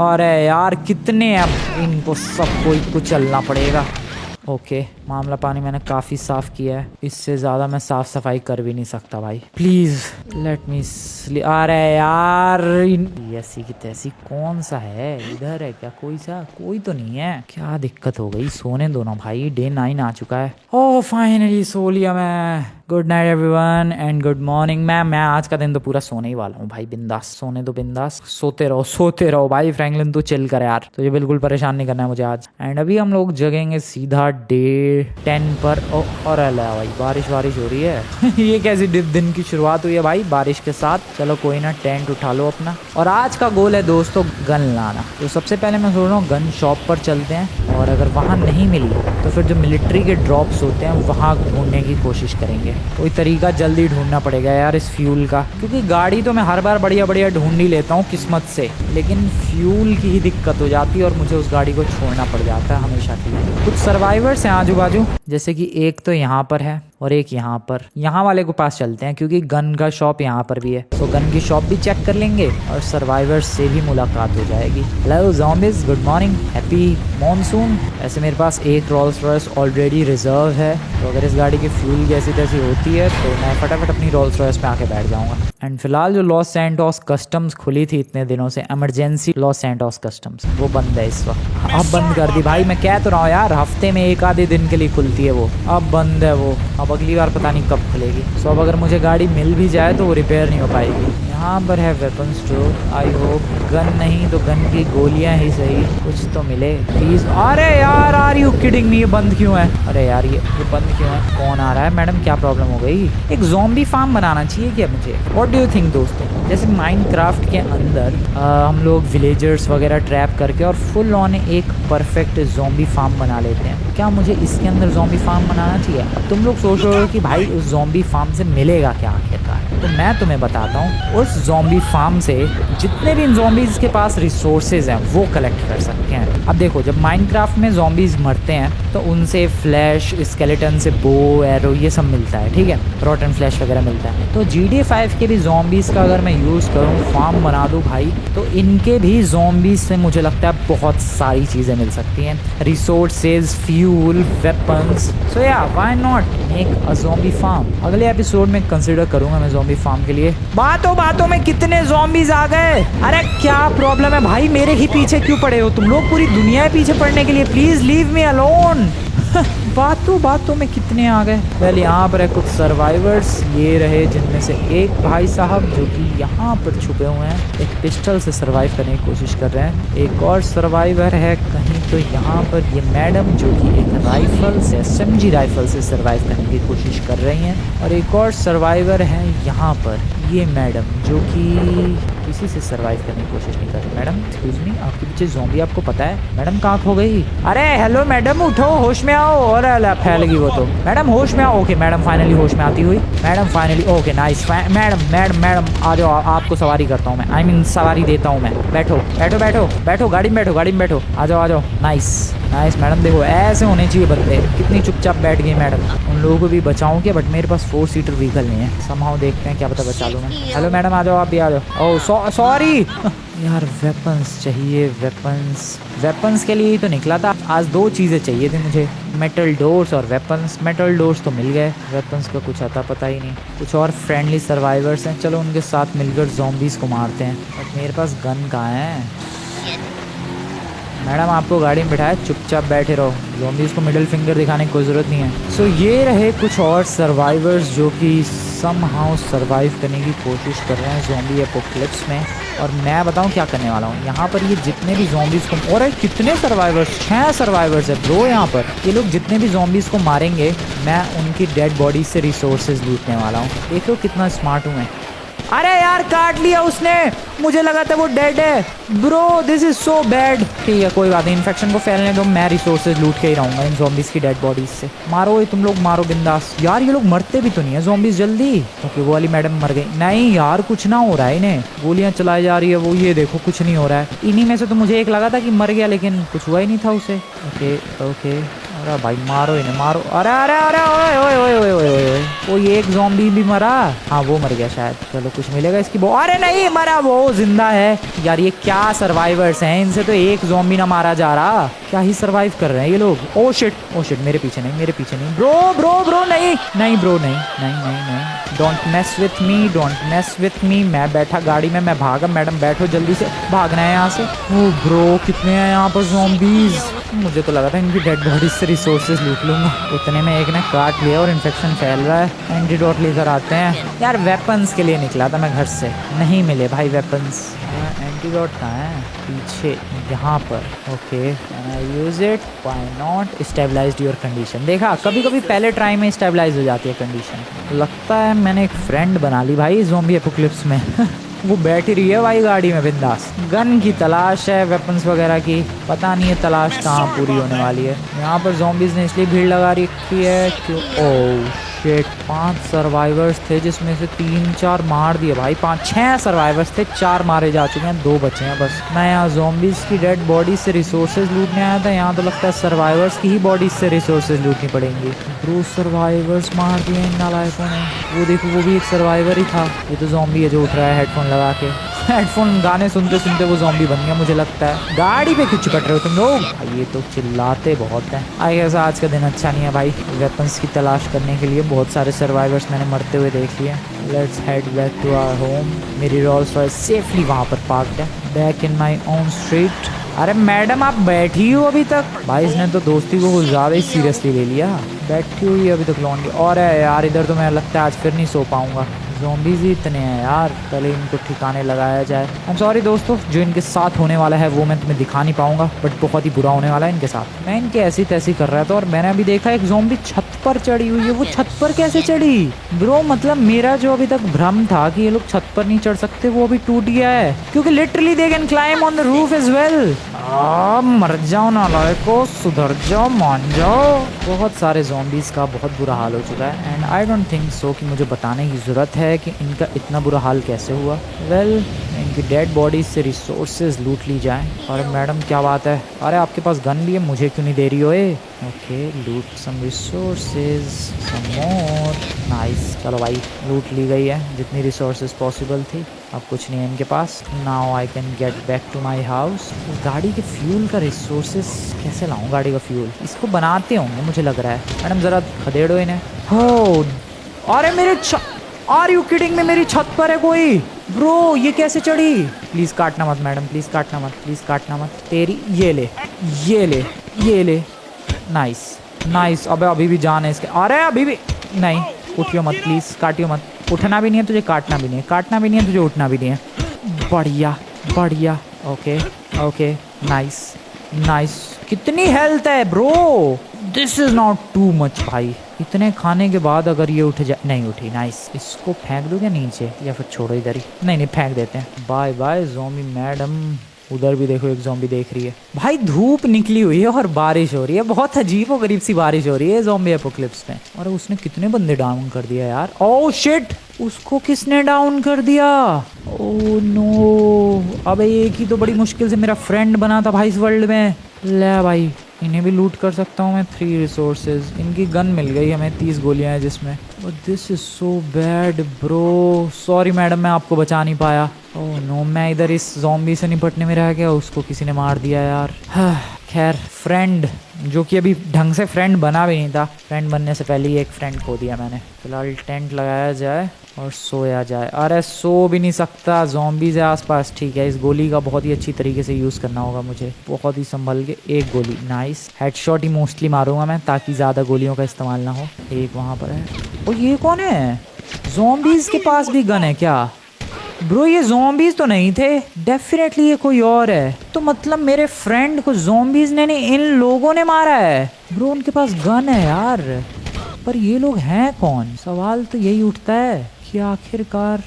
अरे यार कितने, अब इनको सबको ही कुचलना पड़ेगा। ओके मामला पानी मैंने काफ़ी साफ़ किया है, इससे ज़्यादा मैं साफ़ सफाई कर भी नहीं सकता भाई। Please let me sleep. अरे यार ऐसी की तैसी कौन सा है, इधर है क्या कोई सा? कोई तो नहीं है। क्या दिक्कत हो गई, सोने दो ना भाई, डे 9 आ चुका है। ओह फाइनली सो लिया मैं। Good night everyone and good morning. मैं आज का दिन तो पूरा सोने ही वाला हूँ भाई, बिंदास सोने दो, बिंदास सोते रहो भाई। फ्रैंकलिन तू चिल कर यार, तुझे बिल्कुल परेशान नहीं करना है मुझे आज। एंड अभी हम लोग जगेंगे सीधा डे 10 पर। और अल्लाह भाई बारिश हो रही है ये कैसी दिन की शुरुआत हुई है भाई बारिश के साथ। चलो कोई ना, टेंट उठा लो अपना। और आज का गोल है दोस्तों गन लाना। तो सबसे पहले मैं सोच रहा हूँ गन शॉप पर चलते हैं, और अगर वहाँ नहीं मिली तो फिर जो मिलिट्री के ड्रॉप्स होते हैं वहाँ ढूंढने की कोशिश करेंगे। कोई तरीका जल्दी ढूंढना पड़ेगा यार इस फ्यूल का, क्योंकि गाड़ी तो मैं हर बार बढ़िया ढूंढ ही लेता हूँ किस्मत से, लेकिन फ्यूल की ही दिक्कत हो जाती है और मुझे उस गाड़ी को छोड़ना पड़ जाता है हमेशा के लिए। कुछ सर्वाइवर्स हैं आजू बाजू, जैसे कि एक तो यहाँ पर है और एक यहाँ पर। यहाँ वाले को पास चलते हैं क्योंकि गन का शॉप यहाँ पर भी है, तो गन की शॉप भी चेक कर लेंगे और सर्वाइवर्स से भी मुलाकात हो जाएगी। Hello zombies, good morning, happy monsoon. ऐसे मेरे पास एक रोल्स रॉयस ऑलरेडी रिजर्व है, तो अगर इस गाड़ी की फ्यूल जैसी तैसी होती है तो मैं फटाफट अपनी रोल्स रॉयस पे आके बैठ जाऊँगा। एंड फिलहाल जो लॉस सैंटोस कस्टम्स खुली थी इतने दिनों से, इमरजेंसी लॉस सैंटोस कस्टम्स, वो बंद है इस वक्त। अब बंद कर दी भाई, मैं कह तो रहा हूँ यार, हफ्ते में एक आधे दिन के लिए खुलती है वो, अब बंद है वो। अब अगली बार पता नहीं कब खुलेगी। सो अब अगर मुझे गाड़ी मिल भी जाए तो वो रिपेयर नहीं हो पाएगी। यहाँ पर है weapon store, I hope gun नहीं तो गन की गोलियां ही सही कुछ तो मिले प्लीज। अरे यार आर यू किडिंग मी, ये बंद क्यों है? अरे यार ये बंद क्यों है? कौन आ रहा है? मैडम क्या प्रॉब्लम हो गई? एक ज़ॉम्बी फार्म बनाना चाहिए क्या मुझे? व्हाट डू यू थिंक दोस्तों? जैसे माइनक्राफ्ट के अंदर हम लोग विलेजर्स वगैरह ट्रैप करके और फुल ऑन एक परफेक्ट ज़ॉम्बी फार्म बना लेते हैं, क्या मुझे इसके अंदर ज़ॉम्बी फार्म बनाना चाहिए? अब तुम लोग सोच रहे हो कि भाई उस ज़ॉम्बी फार्म से मिलेगा क्या आखिरकार, तो मैं तुम्हें बताता हूँ। उस ज़ॉम्बी फार्म से जितने भी ज़ॉम्बीज़ के पास रिसोर्सेज हैं वो कलेक्ट कर सकते हैं। अब देखो जब माइनक्राफ्ट में ज़ॉम्बीज़ मरते हैं तो उनसे फ्लैश, स्केलेटन से बो, एरो ये सब मिलता है, ठीक है, रॉटन फ्लैश वगैरह मिलता है। तो GTA 5 के भी ज़ॉम्बीज़ का अगर मैं यूज़ करूँ, फार्म बना दूँ भाई, तो इनके भी ज़ॉम्बीज़ से मुझे लगता है बहुत सारी चीज़ें मिल सकती हैं, रिसोर्सेज, फ्यूल, वेपन्स। सो या why not make a zombie farm. अगले एपिसोड में कंसिडर करूंगा मैं ज़ॉम्बी फार्म के लिए। बातों में कितने ज़ॉम्बीज़ आ गए। अरे क्या प्रॉब्लम है भाई, मेरे ही पीछे क्यों पड़े हो तुम लोग? पूरी दुनिया पीछे पड़ने के लिए, प्लीज लीव मी अलोन। बातों में कितने आ गए। वेल यहाँ पर है कुछ सर्वाइवर्स, ये रहे जिनमें से एक भाई साहब जो कि यहाँ पर छुपे हुए हैं, एक पिस्टल से सर्वाइव करने की कोशिश कर रहे हैं। एक और सर्वाइवर है कहीं तो यहाँ पर ये मैडम जो कि एक राइफल से, SMG राइफल से सर्वाइव करने की कोशिश कर रही हैं। और एक और सर्वाइवर है यहाँ पर ये मैडम जो कि किसी से सर्वाइव करने की कोशिश नहीं कर रही। मैडम एक्सक्यूज मी, आपके पीछे ज़ॉम्बी आपको पता है? मैडम कहाँ खो गई? अरे हेलो मैडम, उठो, होश में आओ। और फैलेगी वो तो। मैडम होश में आओ। ओके मैडम फाइनली होश में आती हुई। Madam finally, okay nice. Madam आ जाओ, आपको सवारी करता हूँ मैं, आई मीन सवारी देता हूँ मैं। बैठो गाड़ी में बैठो, आ जाओ। नाइस मैडम, देखो ऐसे होने चाहिए बंदे। कितनी चुपचाप बैठ गई मैडम। उन लोगों को भी बचाऊं क्या, बट मेरे पास 4 सीटर व्हीकल नहीं है। समहाउ देखते हैं, क्या पता बचा लूँ मैं। हेलो मैडम आ जाओ, आप भी आ जाओ। ओह सॉरी यार, वेपन्स चाहिए। वेपन्स के लिए ही तो निकला था आज। 2 चीज़ें चाहिए थी मुझे, मेटल डोर्स और वेपन्स। मेटल डोर्स तो मिल गए, वेपन्स का कुछ आता पता ही नहीं। कुछ और फ्रेंडली सर्वाइवर्स हैं, चलो उनके साथ मिलकर ज़ॉम्बीज़ को मारते हैं। बट मेरे पास गन कहाँ है? मैडम आपको गाड़ी में बिठाया, चुपचाप बैठे रहो। ज़ॉम्बीज़ को मिडिल फिंगर दिखाने की कोई ज़रूरत नहीं है। सो ये रहे कुछ और सर्वाइवर्स जो कि समहाउ सर्वाइव करने की कोशिश कर रहे हैं ज़ॉम्बी एपोकलिप्स में। और मैं बताऊं क्या करने वाला हूँ यहाँ पर। ये जितने भी ज़ॉम्बीज़ को, और कितने सर्वाइवर्स, 6 सर्वाइवर्स है ब्रो यहाँ पर। ये लोग जितने भी ज़ॉम्बीज़ को मारेंगे, मैं उनकी डेड बॉडी से रिसोर्सेज लूटने वाला हूँ। देखो कितना स्मार्ट हूँ मैं। अरे यार काट लिया उसने, मुझे लगा था वो डेड है। Bro this is so bad. ठीक है कोई बात नहीं, इन्फेक्शन को फैलने दो, मैं रिसोर्सेज लूट के ही रहूंगा इन ज़ॉम्बीज़ की डेड बॉडीज से। मारो ये तुम लोग, मारो बिंदास। यार ये लोग मरते भी तो नहीं है ज़ॉम्बीज़ जल्दी। ओके वो वाली मैडम मर गई। नहीं यार कुछ ना हो रहा है इन्हें, गोलियां चलाई जा रही है वो, ये देखो कुछ नहीं हो रहा है। इन्हीं में से तो मुझे एक लगा था कि मर गया, लेकिन कुछ हुआ ही नहीं था उसे। ओके अरे भाई मारो इन्हें मारो। अरे अरे अरे ओए ओए ओए ओए ओए ओए, वो ये एक ज़ॉम्बी भी मरा। हाँ वो मर गया शायद। चलो कुछ मिलेगा इसकी अरे नहीं मरा, वो जिंदा है। यार ये क्या सर्वाइवर्स हैं, इनसे तो एक ज़ॉम्बी ना मारा जा रहा। क्या ही सर्वाइव कर रहे हैं ये लोग। ओ शिट मेरे पीछे नहीं, मेरे पीछे नहीं। ब्रो ब्रो ब्रो नहीं नहीं ब्रो नहीं नहीं नहीं नहीं, don't mess with me, don't mess with me. मैं बैठा गाड़ी में, मैं भागा। मैडम बैठो जल्दी से, भागना है यहाँ से। ओ ब्रो कितने हैं यहाँ पर ज़ॉम्बीज। मुझे तो लगा था इनकी डेड बॉडी से रिसोर्सेज लूट लूंगा, उतने में एक ने काट लिया और इन्फेक्शन फैल रहा है। एंटीडोट लेकर आते हैं। यार वेपन्स के लिए निकला था मैं घर से, नहीं मिले भाई वेपन्स। एंटीडोट कहाँ है? पीछे यहाँ पर। Okay use it, why not. Stabilized your condition. देखा कभी कभी पहले ट्राई में स्टेबलाइज हो जाती है कंडीशन। लगता है मैंने एक फ्रेंड बना ली भाई ज़ॉम्बी एपोकलिप्स में। वो बैठी रही है भाई गाड़ी में बिंदास। गन की तलाश है, वेपन्स वगैरह की पता नहीं है तलाश कहाँ पूरी होने वाली है। यहाँ पर ज़ॉम्बीज़ ने इसलिए भीड़ लगा रखी है क्यों। ओह शिट, 5 सर्वाइवर्स थे जिसमें से 3-4 मार दिए भाई। 5-6 सर्वाइवर्स थे, 4 मारे जा चुके हैं, 2 बचे हैं बस। मैं यहाँ ज़ॉम्बीज़ की डेड बॉडी से रिसोर्सेज लूटने आया था, यहाँ तो लगता है सर्वाइवर्स की ही बॉडी से रिसोर्सेज लूटनी पड़ेंगी। ब्रो सर्वाइवर्स मार दिए इन नालायकों ने। वो देखो वो भी एक सर्वाइवर ही था। ये तो ज़ॉम्बी है जो उठ रहा है हेडफोन लगा के। हेडफोन गाने सुनते सुनते वो ज़ॉम्बी बन गया मुझे लगता है। गाड़ी पे क्यों चिपट रहे हो तुम लोग? ये तो चिल्लाते बहुत हैं। आई गेस आज का दिन अच्छा नहीं है भाई वेपन्स की तलाश करने के लिए। बहुत सारे सर्वाइवर्स मैंने मरते हुए देख लिए। Let's head back to our home. मेरी रोल्स रॉयस सेफली वहाँ पर पार्क्ड है, back in my own street. अरे मैडम आप बैठी हो अभी तक? भाई इसने तो दोस्ती को कुछ ज़्यादा ही सीरियसली ले लिया। बैठी हुई अभी तक लौंडी। और यार इधर तो मैं लगता है आज फिर नहीं सो पाऊंगा। ज़ॉम्बीज़ ही इतने हैं यार, पहले इनको ठिकाने लगाया जाए। आई एम सॉरी दोस्तों, जो इनके साथ होने वाला है वो मैं तुम्हें दिखा नहीं पाऊंगा, बट बहुत ही बुरा होने वाला है इनके साथ। मैं इनके ऐसी तैसी कर रहा था और मैंने अभी देखा एक ज़ॉम्बी छत पर चढ़ी हुई है। वो छत पर कैसे चढ़ी ब्रो? मतलब मेरा जो अभी तक भ्रम था कि ये लोग छत पर नहीं चढ़ सकते वो अभी टूट गया है, क्योंकि literally they can climb on the roof as well. मर जाओ नालायको, सुधर जाओ, मान जाओ। बहुत सारे ज़ॉम्बीज़ का बहुत बुरा हाल हो चुका है and I don't think so कि मुझे बताने की ज़रूरत है कि इनका इतना बुरा हाल कैसे हुआ। वेल इनकी डेड बॉडीज से रिसोर्सेज लूट ली जाएं। और मैडम क्या बात है, अरे आपके पास गन भी है, मुझे क्यों नहीं दे रही हो? ओके लूट सम रिसोर्सेज, सम मोर, नाइस। चलो भाई लूट ली गई है जितनी रिसोर्सेज पॉसिबल थी। अब कुछ नहीं है इनके पास। Now I can get back to my house. गाड़ी के फ्यूल का रिसोर्सेज कैसे लाऊं? गाड़ी का फ्यूल इसको बनाते होंगे मुझे लग रहा है। मैडम ज़रा खदेड़ो इन्हें। हो अरे मेरे आर यू किडिंग में? मेरी छत पर है कोई। ब्रो ये कैसे चढ़ी? प्लीज़ काटना मत मैडम, प्लीज़ काटना मत, प्लीज़ काटना मत। तेरी ये ले ये ले ये ले। Nice nice. अबे अभी भी जान है इसके। अरे अभी भी नहीं, उठियो मत प्लीज़, काटियो मत। उठना भी नहीं है तुझे, काटना भी नहीं है, काटना भी नहीं है तुझे, उठना भी नहीं है। बढ़िया बढ़िया। Okay okay nice nice. कितनी हेल्थ है bro? This is not too much भाई। इतने खाने के बाद अगर ये उठ जाए। नहीं उठी, नाइस। इसको फेंक दूँ क्या नीचे या फिर छोड़ो इधर ही? नहीं नहीं फेंक देते हैं। Bye bye zombie madam. उधर भी देखो एक ज़ॉम्बी देख रही है। भाई धूप निकली हुई है और बारिश हो रही है, बहुत अजीब और गरीब सी बारिश हो रही है ज़ॉम्बी एपोकलिप्स में। और उसने कितने बंदे डाउन कर दिया यार। ओह शिट, उसको किसने डाउन कर दिया? ओह नो, अबे एक ही तो बड़ी मुश्किल से मेरा फ्रेंड बना था भाई इस वर्ल्ड में। ले भाई इन्हें भी लूट कर सकता हूँ मैं। 3 रिसोर्सेज। इनकी गन मिल गई हमें, 30 गोलियां हैं जिसमें। But this is so bad bro. Sorry madam मैं आपको बचा नहीं पाया। ओह नो, मैं इधर इस ज़ॉम्बी से निपटने में रह गया, उसको किसी ने मार दिया यार। खैर फ्रेंड जो कि अभी ढंग से फ्रेंड बना भी नहीं था, फ्रेंड बनने से पहले ही एक फ्रेंड खो दिया मैंने। फिलहाल टेंट लगाया जाए और सोया जाए। अरे सो भी नहीं सकता, ज़ॉम्बीज़ है आसपास। ठीक है, इस गोली का बहुत ही अच्छी तरीके से यूज़ करना होगा मुझे, बहुत ही संभल के। एक गोली, नाइस। हेडशॉट ही मोस्टली मारूंगा मैं ताकि ज़्यादा गोलियों का इस्तेमाल ना हो। एक वहाँ पर है। और ये कौन है? ज़ॉम्बीज़ के पास भी गन है क्या? ब्रो ये ज़ॉम्बीज़ तो नहीं थे, डेफिनेटली ये कोई और है। तो मतलब मेरे फ्रेंड को ज़ॉम्बीज़ ने नहीं, इन लोगों ने मारा है। ब्रो उनके पास गन है यार, पर ये लोग हैं कौन? सवाल तो यही उठता है कि आखिरकार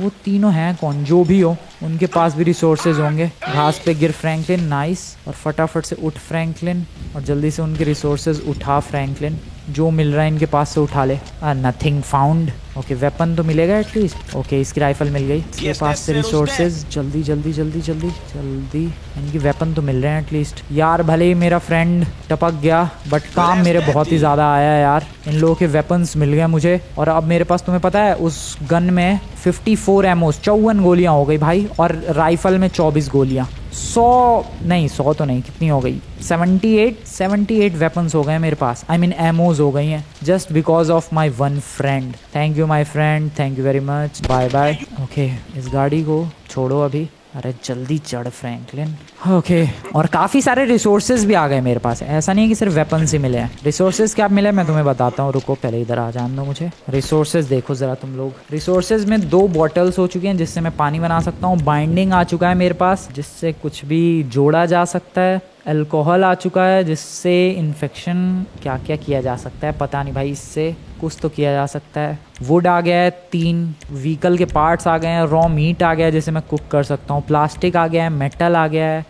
वो तीनों हैं कौन? जो भी हो उनके पास भी रिसोर्सेज होंगे। घास पे गिर फ्रैंकलिन, नाइस। और फटाफट से उठ फ्रैंकलिन और जल्दी से उनके रिसोर्सेज उठा फ्रैंकलिन। जो मिल रहा है इनके पास से उठा ले। Nothing found. ओके वेपन तो मिलेगा एटलीस्ट। ओके इसकी राइफल मिल गई। इसके पास से रिसोर्सेज। जल्दी जल्दी जल्दी जल्दी जल्दी। इनकी वेपन तो मिल रहे हैं एटलीस्ट। यार भले ही मेरा फ्रेंड टपक गया बट काम मेरे बहुत ही ज़्यादा आया है यार। इन लोगों के वेपन्स मिल गए मुझे और अब मेरे पास तुम्हें पता है उस गन में 54 एमोस 54 गोलियाँ हो गई भाई और राइफल में 24 गोलियाँ। 100 तो नहीं कितनी हो गई 78 वेपन्स हो गए मेरे पास। आई मीन एमोज हो गई हैं just because of my one friend. Thank you my friend, thank you very much, bye bye. Okay इस गाड़ी को छोड़ो अभी। अरे जल्दी चढ़ फ्रैंकलिन। ओके और काफ़ी सारे रिसोर्सेज भी आ गए मेरे पास। ऐसा नहीं है कि सिर्फ वेपन्स ही मिले हैं। रिसोर्सेज क्या मिले मैं तुम्हें बताता हूँ। रुको पहले इधर आ जान दो मुझे। रिसोर्सेज देखो ज़रा तुम लोग। रिसोर्सेज में 2 बॉटल्स हो चुकी हैं जिससे मैं पानी बना सकता हूँ। बाइंडिंग आ चुका है मेरे पास जिससे कुछ भी जोड़ा जा सकता है। अल्कोहल आ चुका है जिससे इन्फेक्शन क्या क्या किया जा सकता है पता नहीं भाई, इससे कुछ तो किया जा सकता है। वुड आ गया है 3। व्हीकल के पार्ट्स आ गए हैं। रॉ मीट आ गया है जिसे मैं कुक कर सकता हूँ। प्लास्टिक आ गया है। मेटल आ गया है।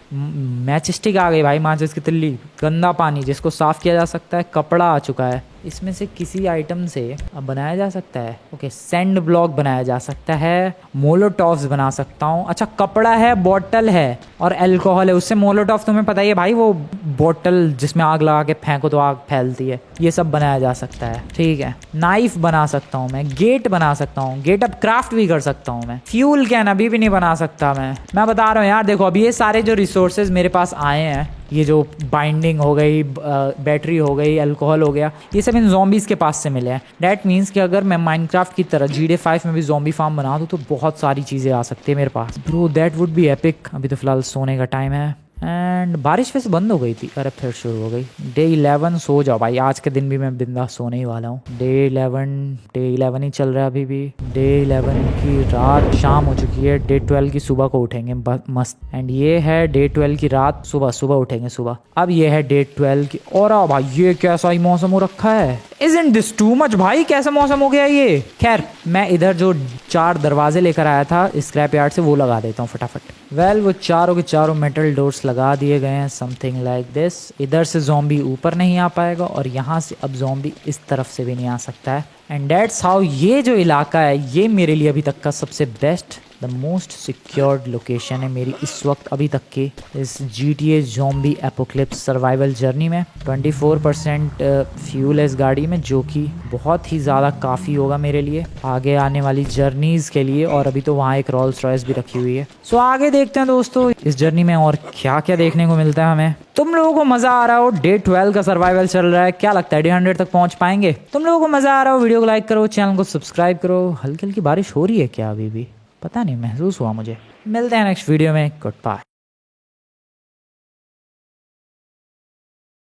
मैच स्टिक आ गई भाई, माचिस की तिल्ली। गंदा पानी जिसको साफ़ किया जा सकता है। कपड़ा आ चुका है। इसमें से किसी आइटम से अब बनाया जा सकता है। ओके सैंड ब्लॉक बनाया जा सकता है। मोलोटॉव्स बना सकता हूँ। अच्छा कपड़ा है, बॉटल है और अल्कोहल है। उससे मोलोटॉव तुम्हें पता ही है भाई, वो बॉटल जिसमें आग लगा के फेंको तो आग फैलती है। ये सब बनाया जा सकता है। ठीक है नाइफ बना सकता हूँ मैं। गेट बना सकता हूँ। गेट अब क्राफ्ट भी कर सकता हूँ मैं। फ्यूल कैन अभी भी नहीं बना सकता मैं बता रहा हूँ यार। देखो अब ये सारे जो रिसोर्सेज मेरे पास आए हैं, ये जो बाइंडिंग हो गई, बैटरी हो गई, अल्कोहल हो गया, ये सब इन ज़ॉम्बीज़ के पास से मिले हैं। डैट मीन्स कि अगर मैं माइनक्राफ्ट की तरह GTA 5 में भी ज़ॉम्बी फार्म बना दूँ तो बहुत सारी चीज़ें आ सकती है मेरे पास। Bro that would be epic. अभी तो फिलहाल सोने का टाइम है एंड बारिश वैसे बंद हो गई थी। अरे फिर शुरू हो गई। डे 11 सो जाओ भाई। आज के दिन भी मैं बिंदास सोने ही वाला हूँ। डे 11 ही चल रहा है अभी भी। डे 11 की रात शाम हो चुकी है। डे 12 की सुबह को उठेंगे मस्त। एंड ये है डे 12 की रात। सुबह उठेंगे सुबह। अब ये है डे 12 की। और भाई ये कैसा ही मौसम हो रखा है। Isn't this too much भाई, कैसा मौसम हो गया ये। खैर मैं इधर जो 4 दरवाजे लेकर आया था स्क्रैप यार्ड से वो लगा देता हूँ फटाफट। वो चारों के चारों मेटल डोर्स लगा दिए गए हैं। Something like this. इधर से ज़ॉम्बी ऊपर नहीं आ पाएगा और यहाँ से अब ज़ॉम्बी इस तरफ से भी नहीं आ सकता है। एंड दैट्स हाउ ये जो इलाका है ये मेरे लिए अभी तक का सबसे best the most secured location है मेरी इस वक्त अभी तक की इस GTA zombie apocalypse survival journey में। 24% फ्यूल है इस गाड़ी में जो कि बहुत ही ज़्यादा काफ़ी होगा मेरे लिए आगे आने वाली जर्नीज़ के लिए। और अभी तो वहाँ एक रोल्स रॉयस भी रखी हुई है। सो आगे देखते हैं दोस्तों इस जर्नी में और क्या क्या देखने को मिलता है हमें। तुम लोगों को मज़ा आ रहा हो, डे 12 का सर्वाइवल चल रहा है, क्या लगता है डे 100 तक पहुँच पाएंगे? तुम लोगों को मज़ा आ रहा हो, वीडियो को लाइक करो, चैनल को सब्सक्राइब करो। हल्की हल्की बारिश हो रही है क्या अभी भी? पता नहीं, महसूस हुआ मुझे। मिलते हैं नेक्स्ट वीडियो में। Good bye.